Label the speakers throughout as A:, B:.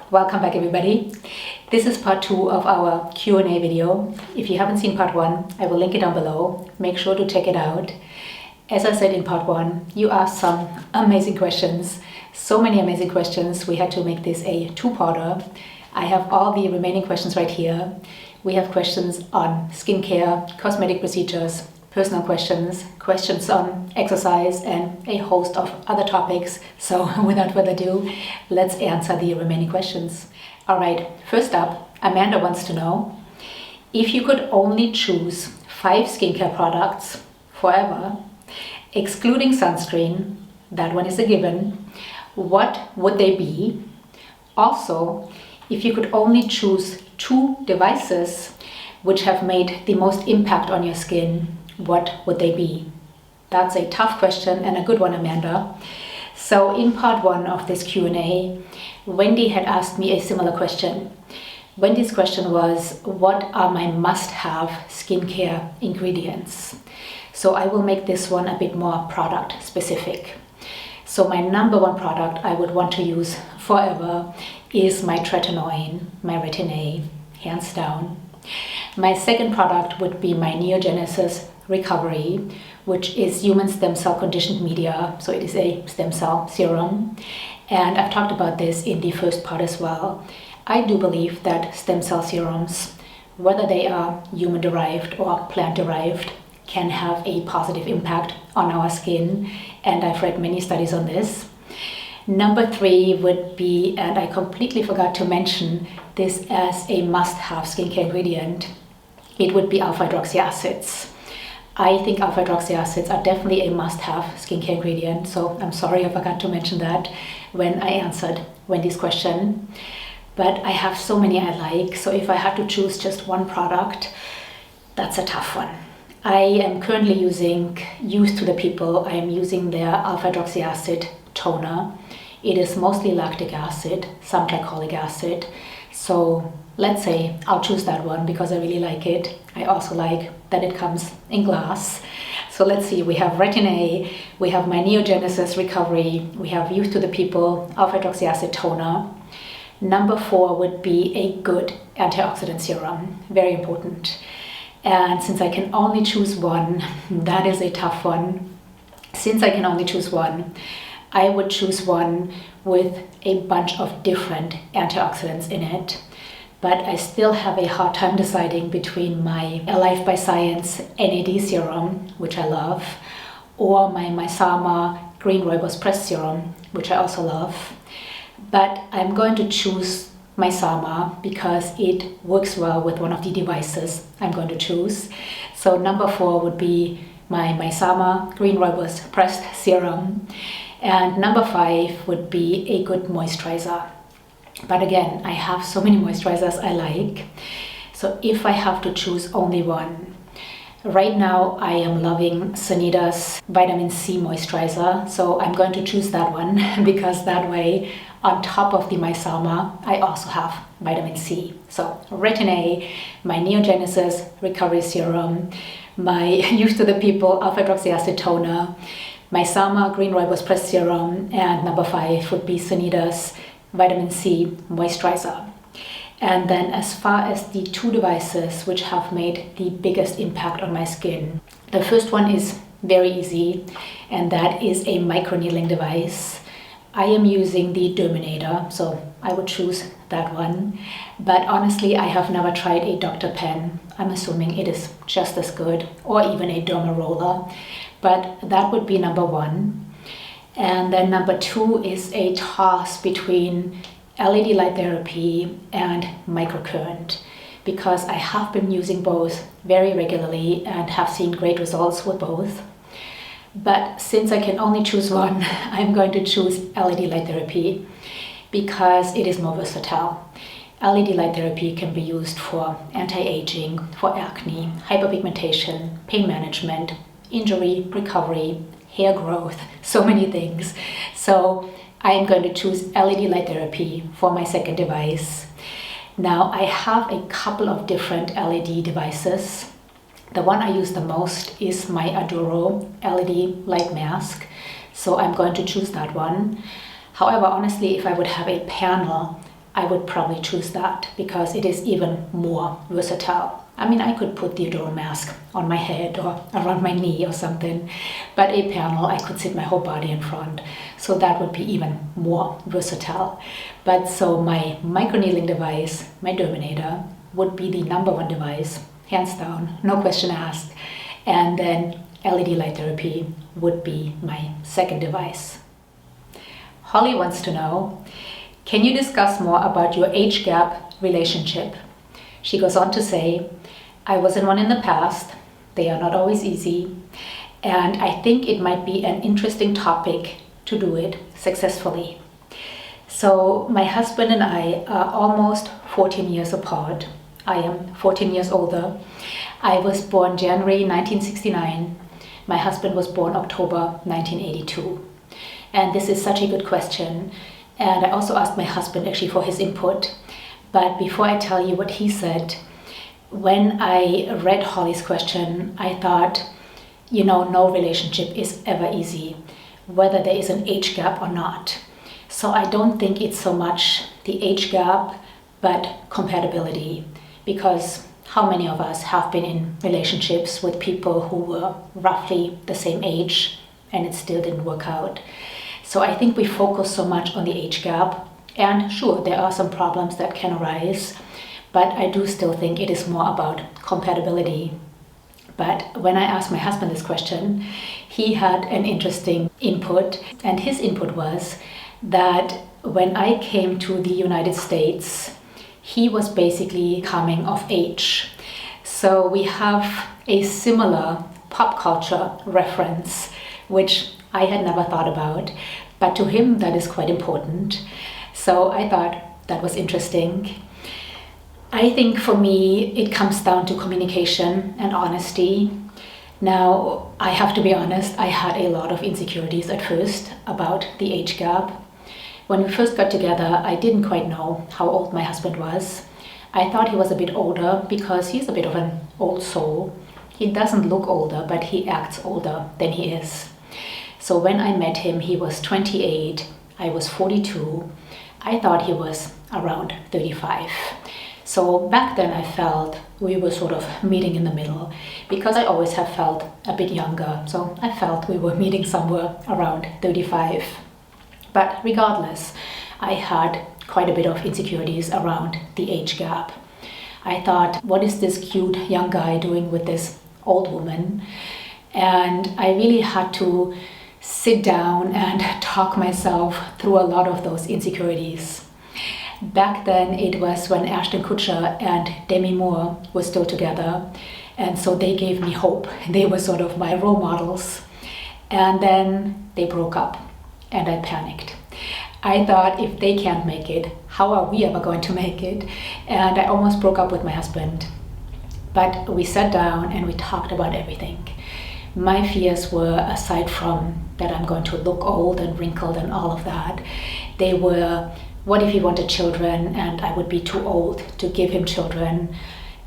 A: Welcome back everybody. This is part 2 of our Q&A video. If you haven't seen part 1, I will link it down below. Make sure to check it out. As I said in part 1, you asked some amazing questions. So many amazing questions. We had to make this a two-parter. I have all the remaining questions right here. We have questions on skincare, cosmetic procedures, personal questions, questions on exercise, and a host of other topics. So without further ado, let's answer the remaining questions. All right, first up, Amanda wants to know, if you could only choose 5 skincare products forever, excluding sunscreen, that one is a given, what would they be? Also, if you could only choose 2 devices which have made the most impact on your skin, what would they be? That's a tough question and a good one, Amanda. So in part 1 of this Q&A, Wendy had asked me a similar question. Wendy's question was, what are my must-have skincare ingredients? So I will make this one a bit more product specific. So my number 1 product I would want to use forever is my Tretinoin, my Retin-A, hands down. My second product would be my Neogenesis Recovery, which is human stem cell conditioned media. So it is a stem cell serum. And I've talked about this in the first part as well. I do believe that stem cell serums, whether they are human derived or plant derived, can have a positive impact on our skin. And I've read many studies on this. Number 3 would be, and I completely forgot to mention this as a must-have skincare ingredient, it would be alpha-hydroxy acids. I think alpha-hydroxy acids are definitely a must-have skincare ingredient, so I'm sorry I forgot to mention that when I answered Wendy's question. But I have so many I like, so if I had to choose just one product, that's a tough one. I am currently using Used to the People. I am using their alpha-hydroxy acid toner. It is mostly lactic acid, some glycolic acid. So let's say I'll choose that one because I really like it. I also like that it comes in glass. So let's see, we have Retin-A, we have my Neogenesis Recovery, we have Used to the People alpha-hydroxy acid toner. Number 4 would be a good antioxidant serum, very important. And since I can only choose one, that is a tough one. Since I can only choose one, I would choose one with a bunch of different antioxidants in it. But I still have a hard time deciding between my Alive by Science NAD serum, which I love, or my Maysama Green Rooibos Pressed Serum, which I also love. But I'm going to choose Maysama because it works well with one of the devices I'm going to choose. So number 4 would be my Maysama Green Rooibos Pressed Serum. And number 5 would be a good moisturizer. But again, I have so many moisturizers I like. So if I have to choose only one, right now I am loving Sanitas Vitamin C moisturizer. So I'm going to choose that one because that way, on top of the Maysama, I also have vitamin C. So Retin-A, my Neogenesis Recovery Serum, my Used to the People alpha-hydroxy acid toner, Maysama Green Rooibos Pressed Serum, and number 5 would be Sanitas Vitamin C Moisturizer. And then as far as the 2 devices which have made the biggest impact on my skin, the first one is very easy, and that is a microneedling device. I am using the derminator, so I would choose that one. But honestly, I have never tried a Dr. Pen. I'm assuming it is just as good, or even a derma roller. But that would be number 1. And then number 2 is a toss between LED light therapy and microcurrent, because I have been using both very regularly and have seen great results with both. But since I can only choose one, I'm going to choose LED light therapy because it is more versatile. LED light therapy can be used for anti-aging, for acne, hyperpigmentation, pain management, injury recovery, hair growth, so many things. So I am going to choose LED light therapy for my second device. Now I have a couple of different LED devices. The one I use the most is my Adoro LED light mask. So I'm going to choose that one. However, honestly, if I would have a panel, I would probably choose that because it is even more versatile. I mean, I could put the deodorant mask on my head or around my knee or something, but a panel, I could sit my whole body in front. So that would be even more versatile. But so my microneedling device, my derminator, would be the number one device, hands down, no question asked. And then LED light therapy would be my second device. Holly wants to know, can you discuss more about your age gap relationship? She goes on to say, I was in one in the past. They are not always easy. And I think it might be an interesting topic to do it successfully. So my husband and I are almost 14 years apart. I am 14 years older. I was born January 1969. My husband was born October 1982. And this is such a good question. And I also asked my husband actually for his input. But before I tell you what he said, when I read Holly's question, I thought, no relationship is ever easy, whether there is an age gap or not. So I don't think it's so much the age gap, but compatibility. Because how many of us have been in relationships with people who were roughly the same age and it still didn't work out? So I think we focus so much on the age gap, and sure, there are some problems that can arise, but I do still think it is more about compatibility. But when I asked my husband this question, he had an interesting input, and his input was that when I came to the United States, he was basically coming of age. So we have a similar pop culture reference, which I had never thought about, but to him that is quite important. So I thought that was interesting. I think for me it comes down to communication and honesty. Now, I have to be honest, I had a lot of insecurities at first about the age gap. When we first got together, I didn't quite know how old my husband was. I thought he was a bit older because he's a bit of an old soul. He doesn't look older, but he acts older than he is. So when I met him, he was 28, I was 42. I thought he was around 35. So back then I felt we were sort of meeting in the middle because I always have felt a bit younger. So I felt we were meeting somewhere around 35. But regardless, I had quite a bit of insecurities around the age gap. I thought, what is this cute young guy doing with this old woman? And I really had to sit down and talk myself through a lot of those insecurities. Back then it was when Ashton Kutcher and Demi Moore were still together, and so they gave me hope. They were sort of my role models. And then they broke up and I panicked. I thought, if they can't make it, how are we ever going to make it? And I almost broke up with my husband. But we sat down and we talked about everything. My fears were, aside from that I'm going to look old and wrinkled and all of that, they were, what if he wanted children and I would be too old to give him children?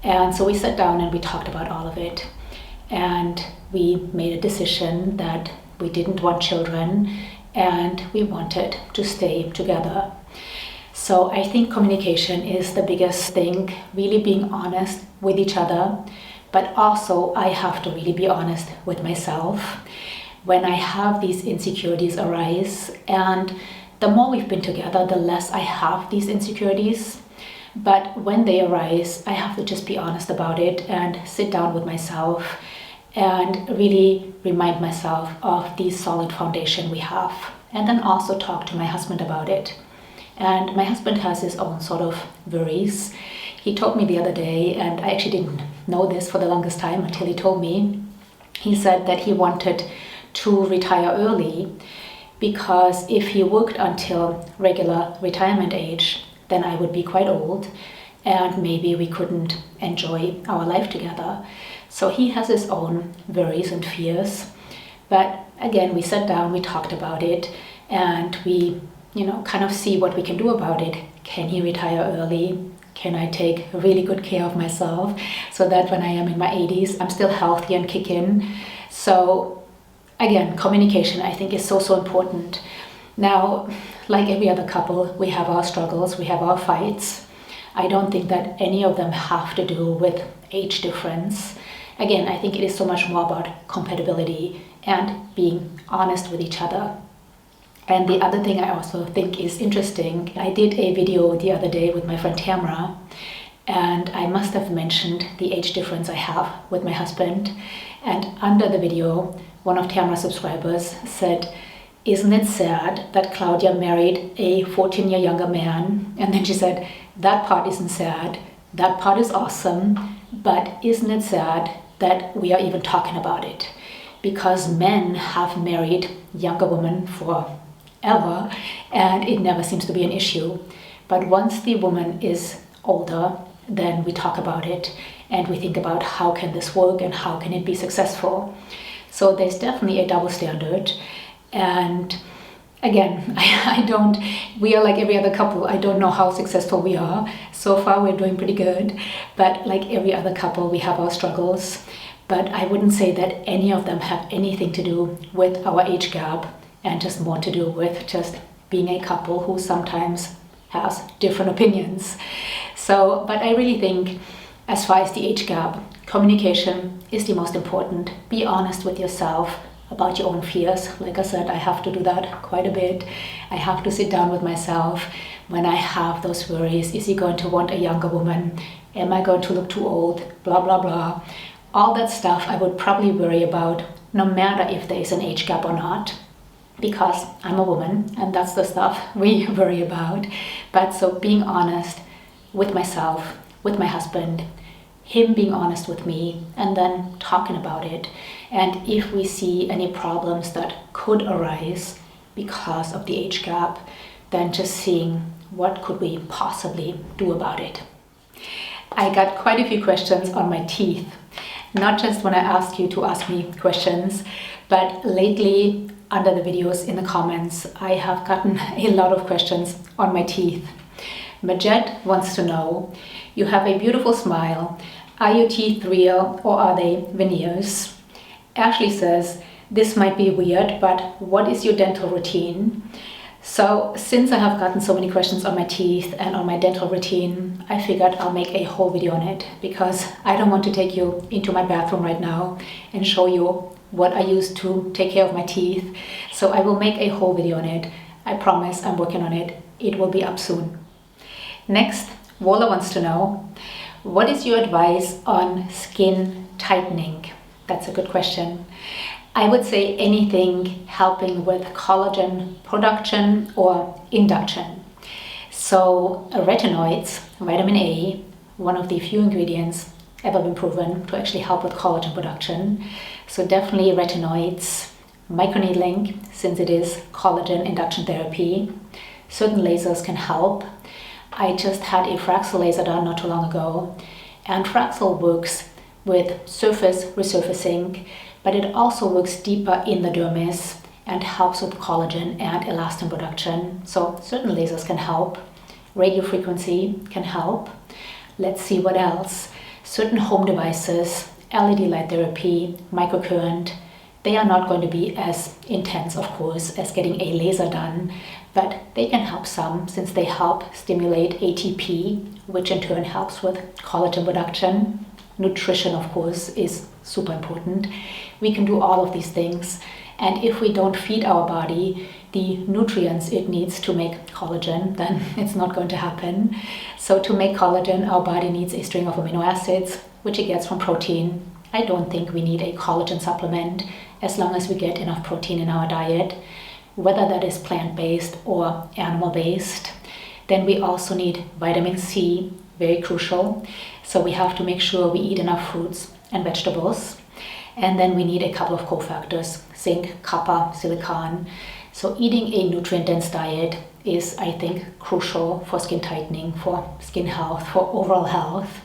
A: And so we sat down and we talked about all of it. And we made a decision that we didn't want children and we wanted to stay together. So I think communication is the biggest thing, really being honest with each other. But also I have to really be honest with myself. When I have these insecurities arise, and the more we've been together, the less I have these insecurities. But when they arise, I have to just be honest about it and sit down with myself and really remind myself of the solid foundation we have. And then also talk to my husband about it. And my husband has his own sort of worries. He told me the other day, and I actually didn't know this for the longest time until he told me. He said that he wanted to retire early because if he worked until regular retirement age, then I would be quite old and maybe we couldn't enjoy our life together. So he has his own worries and fears. But again, we sat down, we talked about it, and we, kind of see what we can do about it. Can he retire early? Can I take really good care of myself so that when I am in my 80s, I'm still healthy and kick in? So again, communication I think is so important. Now, like every other couple, we have our struggles, we have our fights. I don't think that any of them have to do with age difference. Again, I think it is so much more about compatibility and being honest with each other. And the other thing I also think is interesting, I did a video the other day with my friend Tamara, and I must have mentioned the age difference I have with my husband. And under the video, one of Tamara's subscribers said, "Isn't it sad that Claudia married a 14-year younger man?" And then she said, "That part isn't sad, that part is awesome, but isn't it sad that we are even talking about it? Because men have married younger women forever and it never seems to be an issue. But once the woman is older, then we talk about it and we think about how can this work and how can it be successful." So there's definitely a double standard. And again, we are like every other couple. I don't know how successful we are. So far, we're doing pretty good. But like every other couple, we have our struggles. But I wouldn't say that any of them have anything to do with our age gap and just more to do with just being a couple who sometimes has different opinions. So, but I really think as far as the age gap, communication is the most important. Be honest with yourself about your own fears. Like I said, I have to do that quite a bit. I have to sit down with myself when I have those worries. Is he going to want a younger woman? Am I going to look too old? Blah, blah, blah. All that stuff I would probably worry about no matter if there is an age gap or not, because I'm a woman and that's the stuff we worry about. But so being honest with myself, with my husband, him being honest with me, and then talking about it. And if we see any problems that could arise because of the age gap, then just seeing what could we possibly do about it. I got quite a few questions on my teeth, not just when I ask you to ask me questions, but lately under the videos in the comments, I have gotten a lot of questions on my teeth. Majed wants to know, you have a beautiful smile. Are your teeth real or are they veneers? Ashley says, this might be weird, but what is your dental routine? So since I have gotten so many questions on my teeth and on my dental routine, I figured I'll make a whole video on it because I don't want to take you into my bathroom right now and show you what I use to take care of my teeth. So I will make a whole video on it. I promise I'm working on it. It will be up soon. Next, Walla wants to know, what is your advice on skin tightening? That's a good question. I would say anything helping with collagen production or induction. So retinoids, vitamin A, one of the few ingredients ever been proven to actually help with collagen production. So definitely retinoids, microneedling, since it is collagen induction therapy. Certain lasers can help. I just had a Fraxel laser done not too long ago, and Fraxel works with surface resurfacing, but it also works deeper in the dermis and helps with collagen and elastin production. So certain lasers can help. Radio frequency can help. Let's see what else. Certain home devices, LED light therapy, microcurrent, they are not going to be as intense, of course, as getting a laser done, but they can help some since they help stimulate ATP, which in turn helps with collagen production. Nutrition, of course, is super important. We can do all of these things, and if we don't feed our body the nutrients it needs to make collagen, then it's not going to happen. So to make collagen, our body needs a string of amino acids, which it gets from protein. I don't think we need a collagen supplement as long as we get enough protein in our diet, whether that is plant-based or animal-based. Then we also need vitamin C, very crucial. So we have to make sure we eat enough fruits and vegetables. And then we need a couple of cofactors, zinc, copper, silicon. So eating a nutrient-dense diet is, I think, crucial for skin tightening, for skin health, for overall health.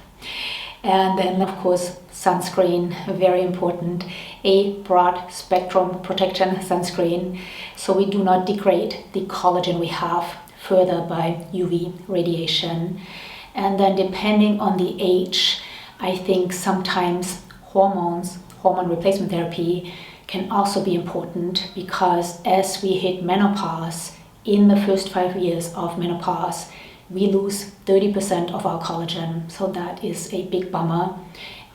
A: And then, of course, sunscreen, very important. A broad spectrum protection sunscreen, so we do not degrade the collagen we have further by UV radiation. And then depending on the age, I think sometimes hormone replacement therapy can also be important, because as we hit menopause, in the first 5 years of menopause, we lose 30% of our collagen. So that is a big bummer.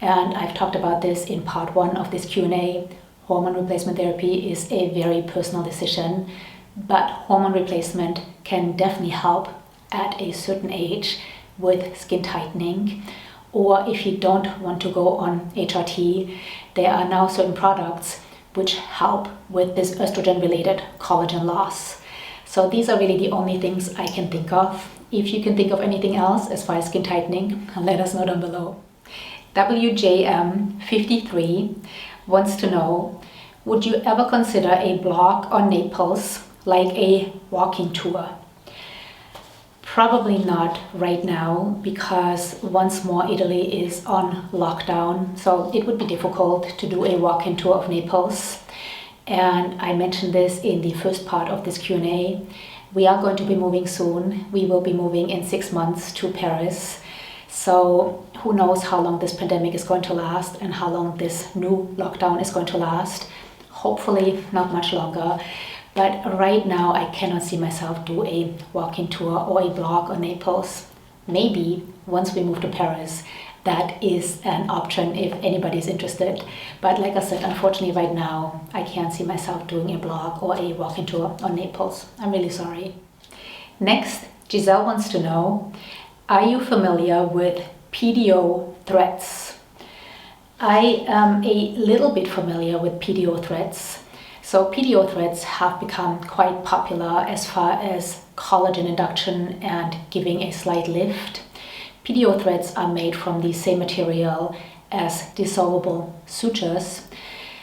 A: And I've talked about this in part 1 of this Q&A. Hormone replacement therapy is a very personal decision, but hormone replacement can definitely help at a certain age with skin tightening. Or if you don't want to go on HRT, there are now certain products which help with this estrogen-related collagen loss. So these are really the only things I can think of. If you can think of anything else as far as skin tightening, let us know down below. WJM53 wants to know, would you ever consider a blog on Naples, like a walking tour? Probably not right now, because once more Italy is on lockdown, so it would be difficult to do a walk-in tour of Naples. And I mentioned this in the first part of this Q&A. We are going to be moving soon. We will be moving in 6 months to Paris. So who knows how long this pandemic is going to last and how long this new lockdown is going to last. Hopefully not much longer. But right now I cannot see myself do a walking tour or a blog on Naples. Maybe once we move to Paris, that is an option if anybody's interested. But like I said, unfortunately right now, I can't see myself doing a blog or a walking tour on Naples. I'm really sorry. Next, Giselle wants to know, are you familiar with PDO Threads? I am a little bit familiar with PDO Threads. So PDO Threads have become quite popular as far as collagen induction and giving a slight lift. PDO Threads are made from the same material as dissolvable sutures.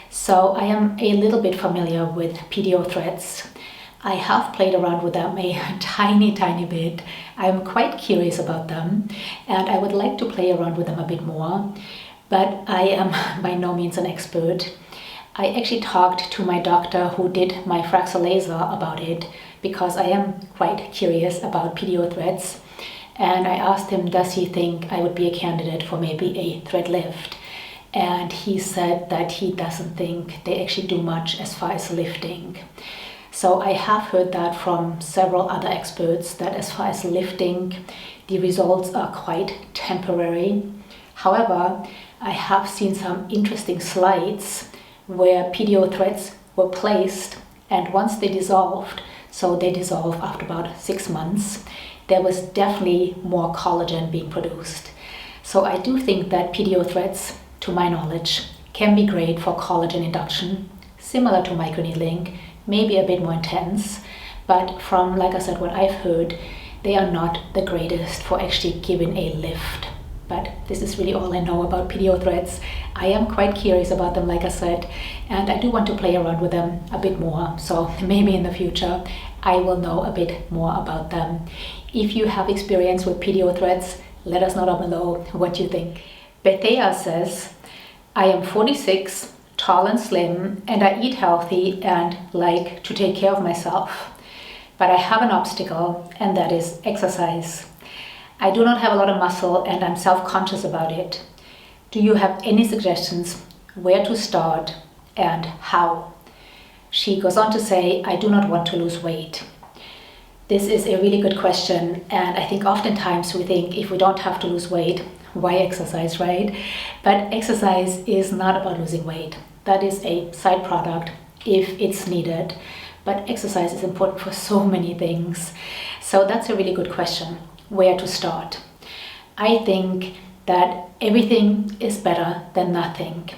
A: So I am a little bit familiar with PDO Threads. I have played around with them a tiny bit. I'm quite curious about them and I would like to play around with them a bit more, but I am by no means an expert. I actually talked to my doctor who did my Fraxel laser about it because I am quite curious about PDO Threads. And I asked him, does he think I would be a candidate for maybe a thread lift? And he said that he doesn't think they actually do much as far as lifting. So I have heard that from several other experts that as far as lifting, the results are quite temporary. However, I have seen some interesting slides where PDO threads were placed, and once they dissolved, so they dissolve after about 6 months, there was definitely more collagen being produced. So I do think that PDO threads, to my knowledge, can be great for collagen induction, similar to microneedling, maybe a bit more intense, but from, like I said, what I've heard, they are not the greatest for actually giving a lift. But this is really all I know about PDO threads. I am quite curious about them, like I said, and I do want to play around with them a bit more. So maybe in the future, I will know a bit more about them. If you have experience with PDO threads, let us know down below what you think. Bethea says, I am 46, tall and slim, and I eat healthy and like to take care of myself. But I have an obstacle, and that is exercise. I do not have a lot of muscle and I'm self-conscious about it. Do you have any suggestions where to start and how? She goes on to say, I do not want to lose weight. This is a really good question, and I think oftentimes we think if we don't have to lose weight, why exercise, right? But exercise is not about losing weight. That is a side product if it's needed. But exercise is important for so many things. So that's a really good question. Where to start? I think that everything is better than nothing.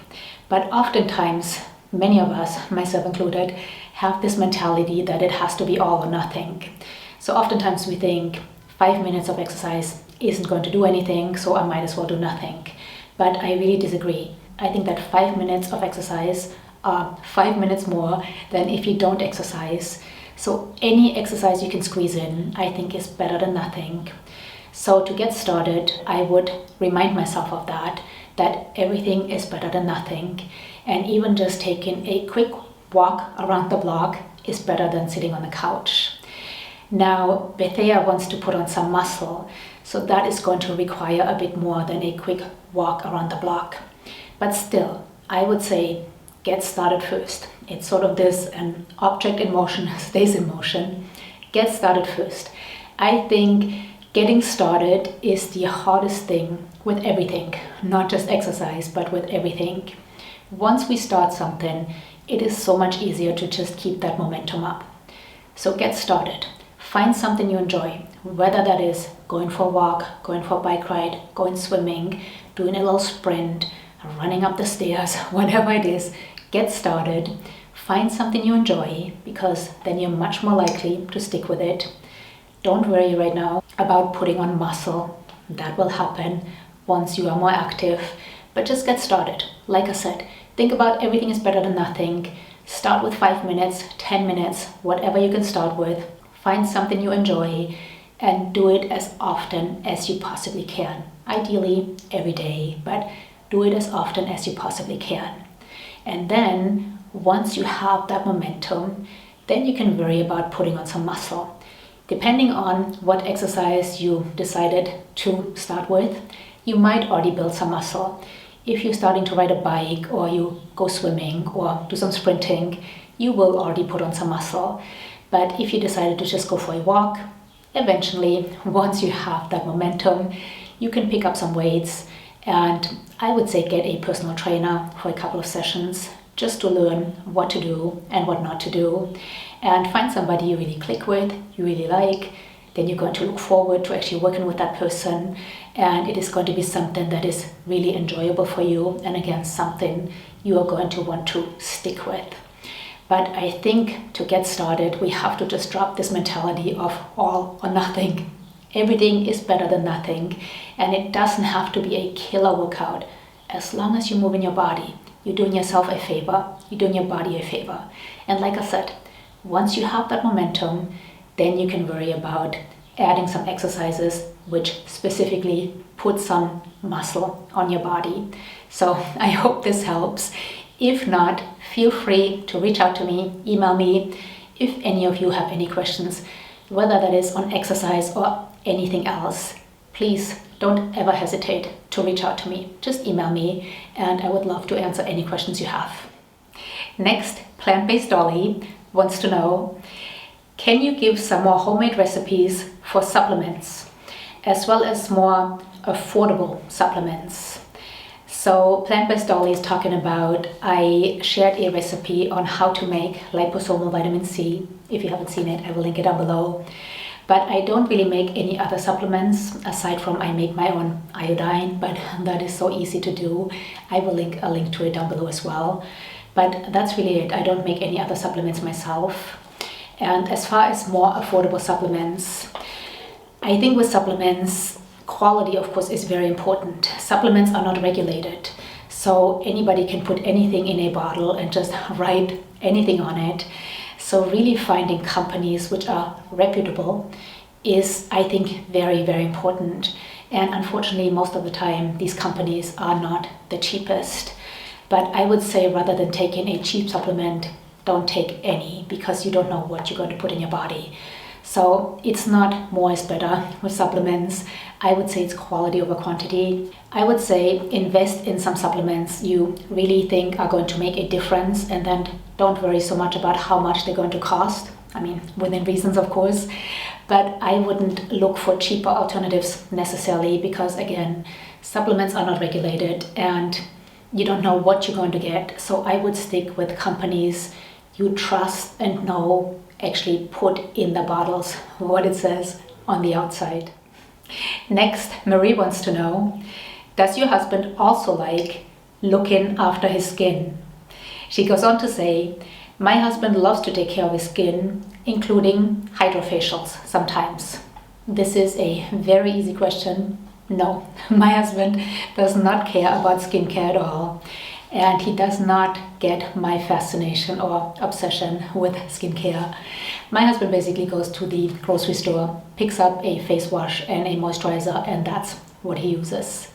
A: But oftentimes, many of us, myself included, have this mentality that it has to be all or nothing. So oftentimes we think 5 minutes of exercise isn't going to do anything, so I might as well do nothing. But I really disagree. I think that 5 minutes of exercise are 5 minutes more than if you don't exercise. So any exercise you can squeeze in, I think, is better than nothing. So to get started, I would remind myself of that everything is better than nothing. And even just taking a quick walk around the block is better than sitting on the couch. Now, Bethea wants to put on some muscle, so that is going to require a bit more than a quick walk around the block. But still, I would say get started first. It's sort of this, an object in motion stays in motion. Get started first. I think getting started is the hardest thing with everything, not just exercise, but with everything. Once we start something, it is so much easier to just keep that momentum up. So get started. Find something you enjoy, whether that is going for a walk, going for a bike ride, going swimming, doing a little sprint, running up the stairs, whatever it is. Get started. Find something you enjoy, because then you're much more likely to stick with it. Don't worry right now about putting on muscle. That will happen once you are more active, but just get started. Like I said, think about everything is better than nothing. Start with 5 minutes, 10 minutes, whatever you can start with. Find something you enjoy and do it as often as you possibly can. Ideally every day, but do it as often as you possibly can. And then once you have that momentum, then you can worry about putting on some muscle. Depending on what exercise you decided to start with, you might already build some muscle. If you're starting to ride a bike or you go swimming or do some sprinting, you will already put on some muscle. But if you decided to just go for a walk, eventually, once you have that momentum, you can pick up some weights, and I would say get a personal trainer for a couple of sessions just to learn what to do and what not to do, and find somebody you really click with, you really like. Then you're going to look forward to actually working with that person, and it is going to be something that is really enjoyable for you, and again, something you are going to want to stick with. But I think to get started, we have to just drop this mentality of all or nothing. Everything is better than nothing, and it doesn't have to be a killer workout. As long as you're moving your body, you're doing yourself a favor, you're doing your body a favor. And like I said, once you have that momentum, then you can worry about adding some exercises which specifically put some muscle on your body. So I hope this helps. If not, feel free to reach out to me, email me if any of you have any questions, whether that is on exercise or anything else. Please don't ever hesitate to reach out to me. Just email me and I would love to answer any questions you have. Next, Plant-Based Dolly wants to know, can you give some more homemade recipes for supplements, as well as more affordable supplements? So Plant-Based Dolly is talking about, I shared a recipe on how to make Liposomal Vitamin C. If you haven't seen it, I will link it down below. But I don't really make any other supplements aside from I make my own iodine, but that is so easy to do. I will link a link to it down below as well. But that's really it. I don't make any other supplements myself. And as far as more affordable supplements, I think with supplements, quality of course is very important. Supplements are not regulated, so anybody can put anything in a bottle and just write anything on it. So really finding companies which are reputable is, I think, very, very important. And unfortunately, most of the time, these companies are not the cheapest. But I would say rather than taking a cheap supplement, don't take any, because you don't know what you're going to put in your body. So it's not more is better with supplements. I would say it's quality over quantity. I would say invest in some supplements you really think are going to make a difference, and then don't worry so much about how much they're going to cost. I mean, within reasons, of course. But I wouldn't look for cheaper alternatives necessarily, because again, supplements are not regulated and you don't know what you're going to get. So I would stick with companies you trust and know actually put in the bottles what it says on the outside. Next, Marie wants to know, does your husband also like looking after his skin? She goes on to say, my husband loves to take care of his skin, including hydrofacials sometimes. This is a very easy question. No, my husband does not care about skincare at all. And he does not get my fascination or obsession with skincare. My husband basically goes to the grocery store, picks up a face wash and a moisturizer, and that's what he uses.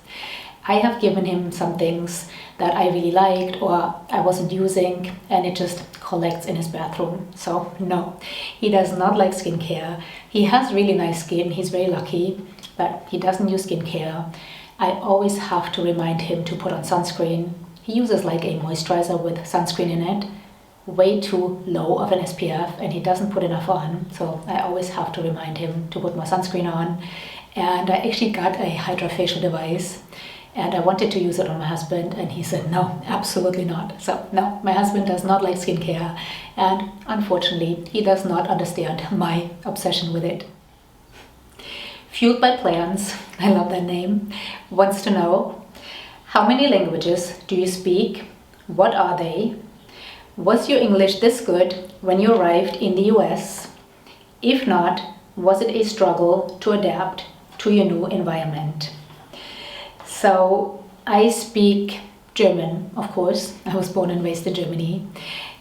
A: I have given him some things that I really liked or I wasn't using, and it just collects in his bathroom. So no, he does not like skincare. He has really nice skin, he's very lucky, but he doesn't use skincare. I always have to remind him to put on sunscreen. He uses like a moisturizer with sunscreen in it, way too low of an SPF and he doesn't put enough on. So I always have to remind him to put more sunscreen on. And I actually got a hydrofacial device and I wanted to use it on my husband and he said, no, absolutely not. So no, my husband does not like skincare and unfortunately he does not understand my obsession with it. Fueled by Plants, I love that name, wants to know, how many languages do you speak? What are they? Was your English this good when you arrived in the US? If not, was it a struggle to adapt to your new environment? So I speak German, of course. I was born and raised in Germany.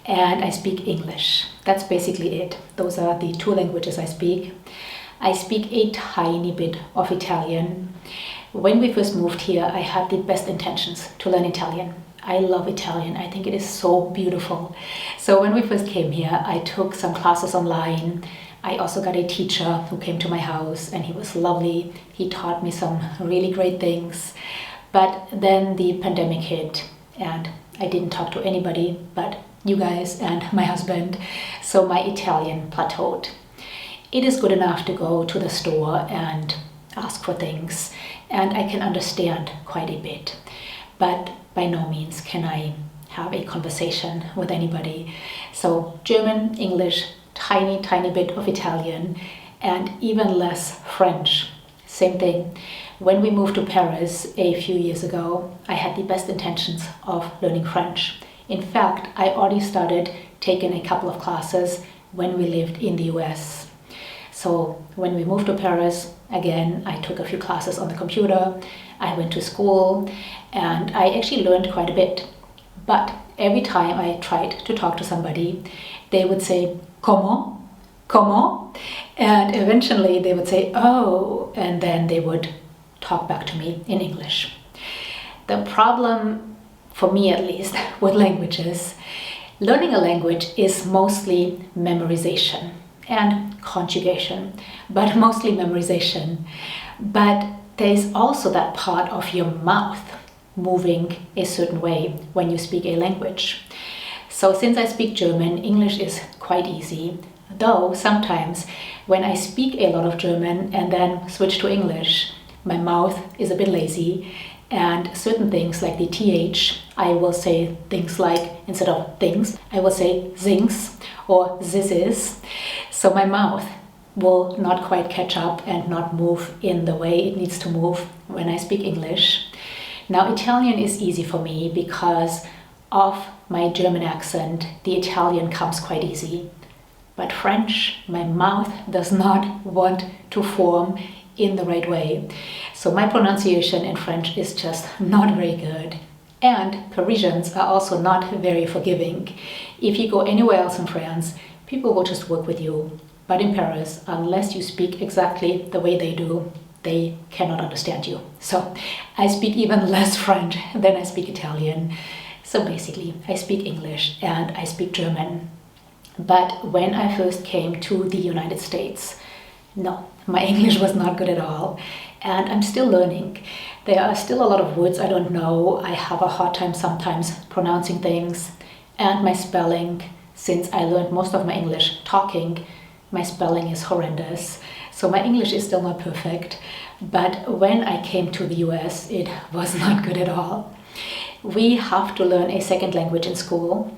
A: And I speak English. That's basically it. Those are the two languages I speak. I speak a tiny bit of Italian. When we first moved here, I had the best intentions to learn Italian. I love Italian. I think it is so beautiful. So when we first came here, I took some classes online. I also got a teacher who came to my house and he was lovely. He taught me some really great things. But then the pandemic hit and I didn't talk to anybody but you guys and my husband. So my Italian plateaued. It is good enough to go to the store and ask for things and I can understand quite a bit. But by no means can I have a conversation with anybody. So German, English, tiny bit of Italian, and even less French. Same thing. When we moved to Paris a few years ago, I had the best intentions of learning French. In fact, I already started taking a couple of classes when we lived in the US. So when we moved to Paris, again, I took a few classes on the computer, I went to school, and I actually learned quite a bit. But every time I tried to talk to somebody, they would say, comment? Comment? And eventually they would say, oh, and then they would talk back to me in English. The problem, for me at least, with languages, learning a language is mostly memorization and conjugation, but mostly memorization. But there's also that part of your mouth moving a certain way when you speak a language. So since I speak German, English is quite easy, though sometimes when I speak a lot of German and then switch to English, my mouth is a bit lazy and certain things like the TH, I will say things like, instead of things, I will say things or this is. So my mouth will not quite catch up and not move in the way it needs to move when I speak English. Now Italian is easy for me because of my German accent, the Italian comes quite easy. But French, my mouth does not want to form in the right way. So my pronunciation in French is just not very good. And Parisians are also not very forgiving. If you go anywhere else in France, people will just work with you. But in Paris, unless you speak exactly the way they do, they cannot understand you. So I speak even less French than I speak Italian. So basically, I speak English and I speak German. But when I first came to the United States, no, my English was not good at all. And I'm still learning. There are still a lot of words I don't know. I have a hard time sometimes pronouncing things. And my spelling, since I learned most of my English talking, my spelling is horrendous. So my English is still not perfect. But when I came to the US, it was not good at all. We have to learn a second language in school.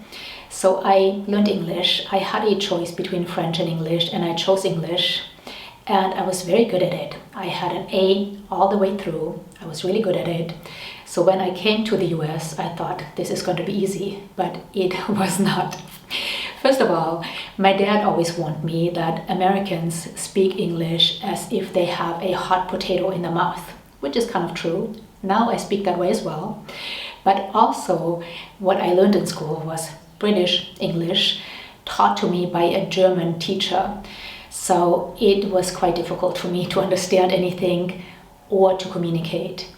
A: So I learned English. I had a choice between French and English, and I chose English. And I was very good at it. I had an A all the way through. I was really good at it. So when I came to the US, I thought this is going to be easy, but it was not. First of all, my dad always warned me that Americans speak English as if they have a hot potato in the mouth, which is kind of true. Now I speak that way as well. But also what I learned in school was British English taught to me by a German teacher. So it was quite difficult for me to understand anything or to communicate.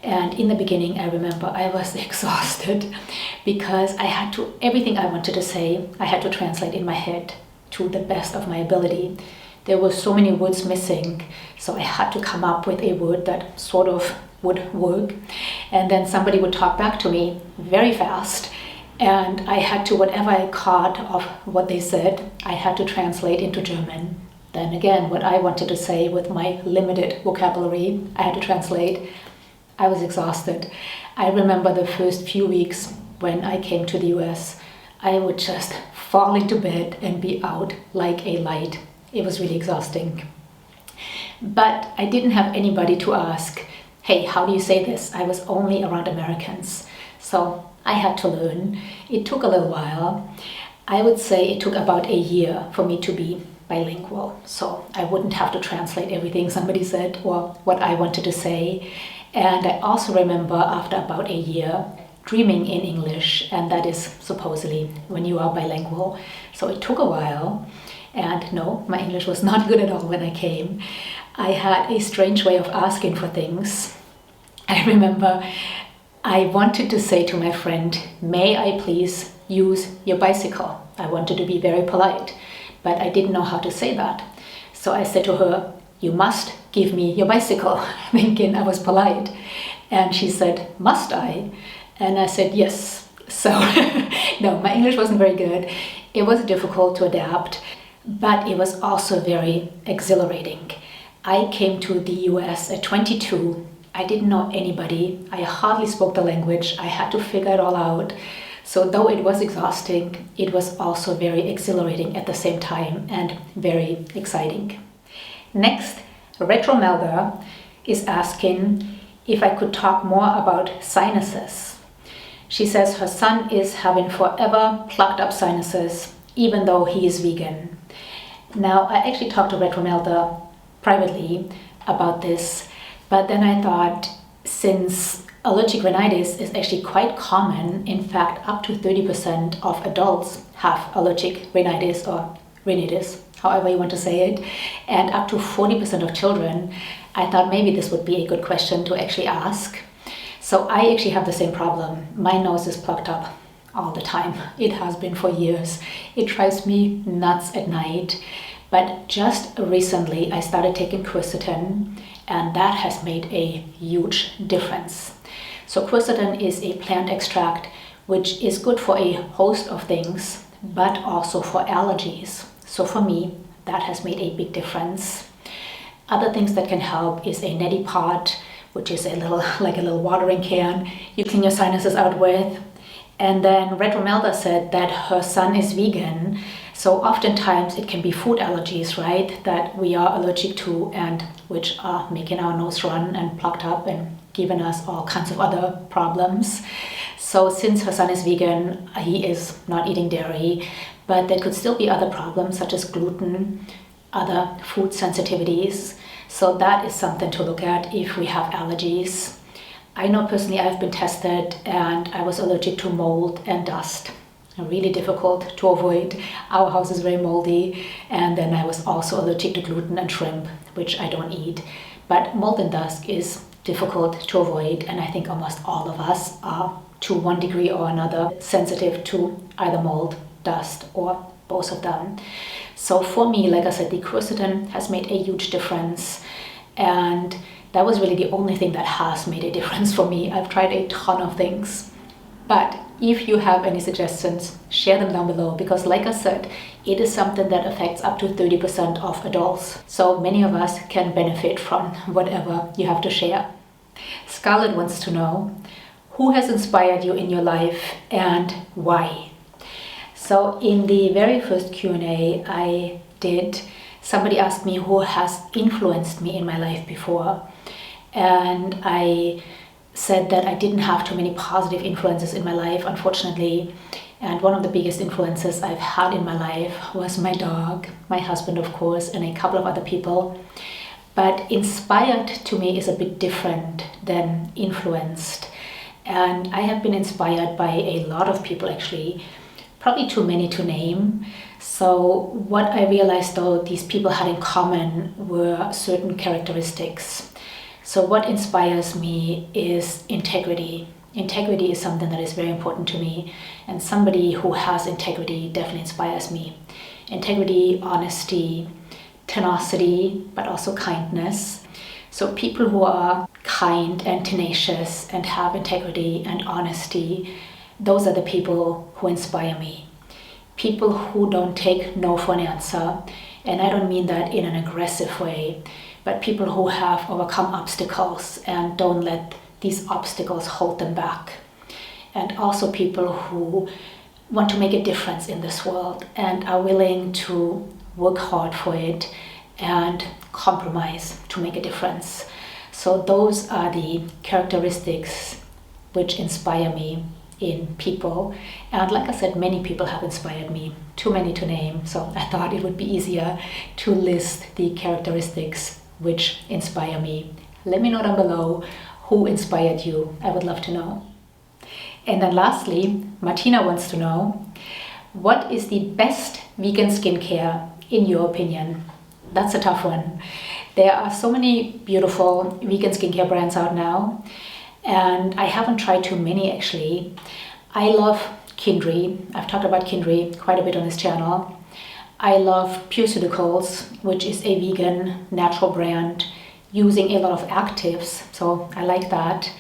A: And in the beginning, I remember I was exhausted because I had to, everything I wanted to say, I had to translate in my head to the best of my ability. There were so many words missing, so I had to come up with a word that sort of would work. And then somebody would talk back to me very fast, And I had to, whatever I caught of what they said, I had to translate into German. Then again, what I wanted to say with my limited vocabulary, I had to translate. I was exhausted. I remember the first few weeks when I came to the US, I would just fall into bed and be out like a light. It was really exhausting. But I didn't have anybody to ask, hey, how do you say this? I was only around Americans. So I had to learn. It took a little while. I would say it took about a year for me to be bilingual. So I wouldn't have to translate everything somebody said or what I wanted to say. And I also remember after about a year dreaming in English, and that is supposedly when you are bilingual. So it took a while. And no, my English was not good at all when I came. I had a strange way of asking for things. I remember I wanted to say to my friend, may I please use your bicycle? I wanted to be very polite, but I didn't know how to say that. So I said to her, you must give me your bicycle, thinking I was polite. And she said, must I? And I said, yes. So no, my English wasn't very good. It was difficult to adapt, but it was also very exhilarating. I came to the US at 22. I didn't know anybody. I hardly spoke the language. I had to figure it all out. So though it was exhausting, it was also very exhilarating at the same time and very exciting. Next, Retro Melda is asking if I could talk more about sinuses. She says her son is having forever plucked up sinuses, even though he is vegan. Now, I actually talked to Retro Melda privately about this, but then I thought, since allergic rhinitis is actually quite common, in fact up to 30% of adults have allergic rhinitis or rhinitis, however you want to say it, and up to 40% of children, I thought maybe this would be a good question to actually ask. So I actually have the same problem. My nose is plugged up all the time. It has been for years. It drives me nuts at night. But just recently I started taking Quercetin, and that has made a huge difference. So Quercetin is a plant extract which is good for a host of things, but also for allergies. So for me, that has made a big difference. Other things that can help is a neti pot, which is a little like a little watering can you clean your sinuses out with. And then Retro Melda said that her son is vegan. So oftentimes it can be food allergies, right, that we are allergic to and which are making our nose run and plugged up and giving us all kinds of other problems. So since her son is vegan, he is not eating dairy, but there could still be other problems such as gluten, other food sensitivities. So that is something to look at if we have allergies. I know personally I've been tested and I was allergic to mold and dust. Really difficult to avoid. Our house is very moldy, and then I was also allergic to gluten and shrimp, which I don't eat. But mold and dust is difficult to avoid, and I think almost all of us are to one degree or another sensitive to either mold, dust, or both of them. So for me, like I said, the Quercetin has made a huge difference, and that was really the only thing that has made a difference for me. I've tried a ton of things, but if you have any suggestions, share them down below, because like I said, it is something that affects up to 30% of adults. So many of us can benefit from whatever you have to share. Scarlett wants to know, who has inspired you in your life and why? So in the very first Q&A I did, somebody asked me who has influenced me in my life before. And I said that I didn't have too many positive influences in my life, unfortunately. And one of the biggest influences I've had in my life was my dog, my husband, of course, and a couple of other people. But inspired to me is a bit different than influenced. And I have been inspired by a lot of people, actually, probably too many to name. So what I realized, though, these people had in common were certain characteristics. So what inspires me is integrity. Integrity is something that is very important to me, and somebody who has integrity definitely inspires me. Integrity, honesty, tenacity, but also kindness. So people who are kind and tenacious and have integrity and honesty those are the people who inspire me. People who don't take no for an answer. And I don't mean that in an aggressive way, but people who have overcome obstacles and don't let these obstacles hold them back. And also people who want to make a difference in this world and are willing to work hard for it and compromise to make a difference. So those are the characteristics which inspire me in people. And like I said, many people have inspired me, too many to name. So I thought it would be easier to list the characteristics which inspire me. Let me know down below who inspired you. I would love to know. And then lastly, Martina wants to know, what is the best vegan skincare in your opinion? That's a tough one. There are so many beautiful vegan skincare brands out now, and I haven't tried too many actually. I love Kindry. I've talked about Kindry quite a bit on this channel. I love Cureology, which is a vegan natural brand using a lot of actives, so I like that.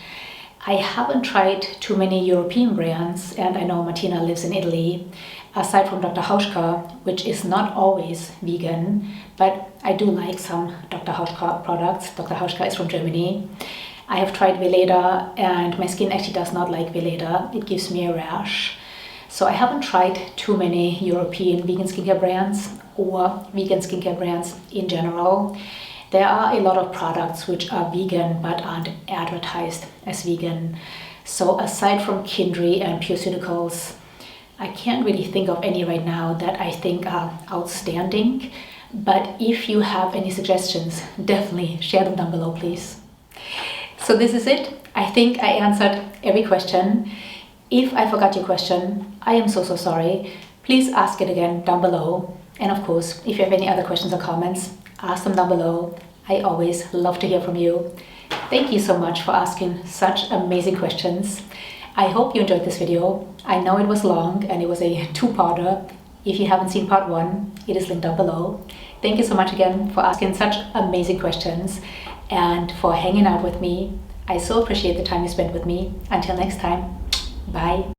A: I haven't tried too many European brands, and I know Martina lives in Italy, aside from Dr. Hauschka, which is not always vegan, but I do like some Dr. Hauschka products. Dr. Hauschka is from Germany. I have tried Veleda, and my skin actually does not like Veleda. It gives me a rash. So I haven't tried too many European vegan skincare brands or vegan skincare brands in general. There are a lot of products which are vegan but aren't advertised as vegan. So aside from Kindry and Cureology, I can't really think of any right now that I think are outstanding. But if you have any suggestions, definitely share them down below, please. So this is it. I think I answered every question. If I forgot your question, I am so sorry. Please ask it again down below. And of course, if you have any other questions or comments, ask them down below. I always love to hear from you. Thank you so much for asking such amazing questions. I hope you enjoyed this video. I know it was long and it was a two-parter. If you haven't seen part 1, it is linked down below. Thank you so much again for asking such amazing questions and for hanging out with me. I so appreciate the time you spent with me. Until next time, bye.